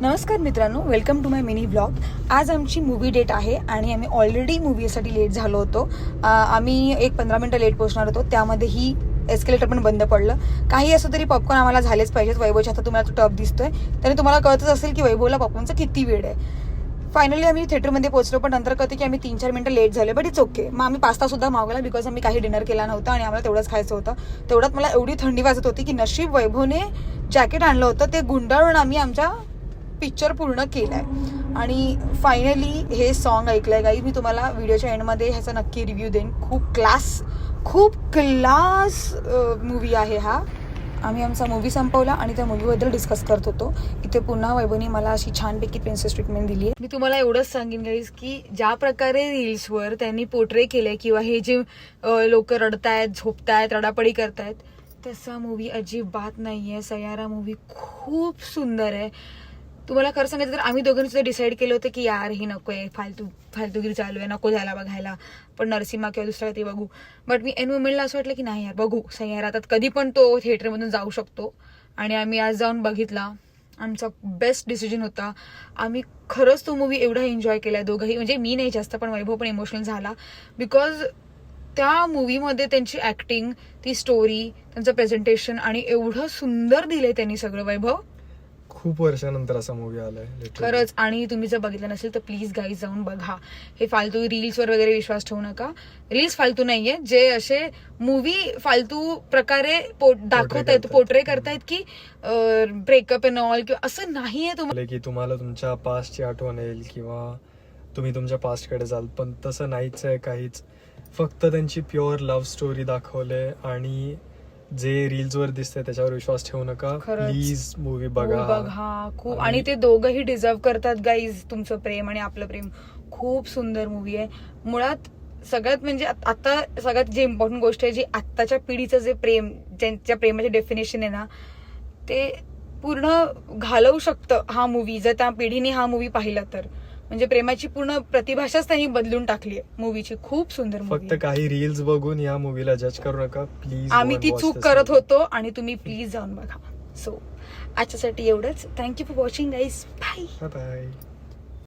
नमस्कार मित्रांनो, welcome to my mini blog. आज आमची मूवी डेट आहे आणि आम्ही ऑलरेडी मूवीसाठी लेट झालो होतो. आम्ही एक 15 मिनटं लेट पोहोचणार होतो. त्यामध्येही एस्केलेटर पण बंद पडलं. काही असं तरी पॉपकॉर्न आम्हाला झालेच पाहिजेत. वैभवच्या आता तुम्हाला तो टप दिसतोय, त्याने तुम्हाला कळतच असेल की वैभवला पॉपकॉर्नचा किती वेळ आहे. फायनली आम्ही थिएटरमध्ये पोहोचलो, पण नंतर कळते की आम्ही 3-4 मिनटं लेट झाले. But it's okay. मग आम्ही पास्ता सुद्धा मागवला बिकॉज आम्ही काही डिनर केला नव्हता आणि आम्हाला तेवढंच खायचं होतं. तेवढ्यात मला एवढी थंडी वाजत होती की नशीब वैभवने जॅकेट आणलं होतं, ते गुंडाळून आम्ही आमच्या पिक्चर पूर्ण केलाय. आणि फायनली हे सॉन्ग ऐकलंय गाई. मी तुम्हाला व्हिडिओच्या एंडमध्ये ह्याचा नक्की रिव्ह्यू देईन. खूप क्लास मूवी आहे हा. आम्ही आमचा मूवी संपवला आणि त्या मूवीबद्दल डिस्कस करत होतो. इथे पुन्हा वैभवनी मला अशी छानपैकी प्रिन्सेस ट्रीटमेंट दिली आहे. मी तुम्हाला एवढंच सांगेन गाईज की ज्या प्रकारे रील्सवर त्यांनी पोर्ट्रे केलंय किंवा हे जे लोक रडतायत, झोपतायत, रडापडी करतायत, तसा मूवी अजिबात नाहीये. सयारा मूवी खूप सुंदर आहे. तुम्हाला खरं सांगायचं तर आम्ही दोघांनी सुद्धा डिसाईड केलं होतं की यार ही नको आहे, फालतूगिरी चालू आहे, नको झाला बघायला, पण नरसिम्हा किंवा दुसरा ते बघू. बट मी एन मोमेंटला असं वाटलं की नाही यार बघू सह्यारा, आता कधी पण तो थिएटरमधून जाऊ शकतो. आणि आम्ही आज जाऊन बघितला. आमचा बेस्ट डिसिजन होता. आम्ही खरंच तो मूवी एवढा एन्जॉय केला दोघंही. म्हणजे मी नाही जास्त, पण वैभव पण इमोशनल झाला बिकॉज त्या मूवीमध्ये त्यांची ऍक्टिंग, ती स्टोरी, त्यांचं प्रेझेंटेशन आणि एवढं सुंदर दिलंय त्यांनी सगळं. वैभव खूप वर्षानंतर असा मूवी आलाय खरंच. आणि तुम्ही जर बघितलं नसेल तर प्लीज गाईज जाऊन बघा. हे फालतू रील्सवर वगैरे विश्वास ठेवू नका. रील्स फालतू नाहीये, जे असे मूवी फालतू प्रकारे दाखवतायत, पोर्ट्रे करतायत की ब्रेकअप अँड ऑल किंवा असं नाहीये. की तुम्हाला तुमच्या पास्टची आठवण येईल किंवा तुम्ही तुमच्या पास्टकडे जाल, पण तसं नाहीच आहे काहीच. फक्त त्यांची प्युअर लव्ह स्टोरी दाखवले आणि जे रील्स वर दिसतंय त्याच्यावर विश्वास ठेवू नका. प्लीज मूवी बघा. खूप. आणि ते दोघंही डिझर्व करतात गाईज तुमचं प्रेम आणि आपलं प्रेम. खूप सुंदर मूवी आहे. मुळात सगळ्यात म्हणजे आता सगळ्यात जे इम्पॉर्टंट गोष्ट आहे, जी आत्ताच्या पिढीचं जे प्रेम, ज्यांच्या प्रेमाचे डेफिनेशन आहे ना, ते पूर्ण घालवू शकतं हा मूवी. जर त्या पिढीने हा मूवी पाहिला तर म्हणजे प्रेमाची पूर्ण प्रतिभाषाच त्यांनी बदलून टाकली आहे मूवीची. खूप सुंदर मूवी. फक्त काही रील्स बघून या मूवीला जज करू नका प्लीज. आम्ही ती चूक करत होतो आणि तुम्ही प्लीज जाऊन बघा. सो आजच्यासाठी एवढंच. Thank you for watching guys. Bye.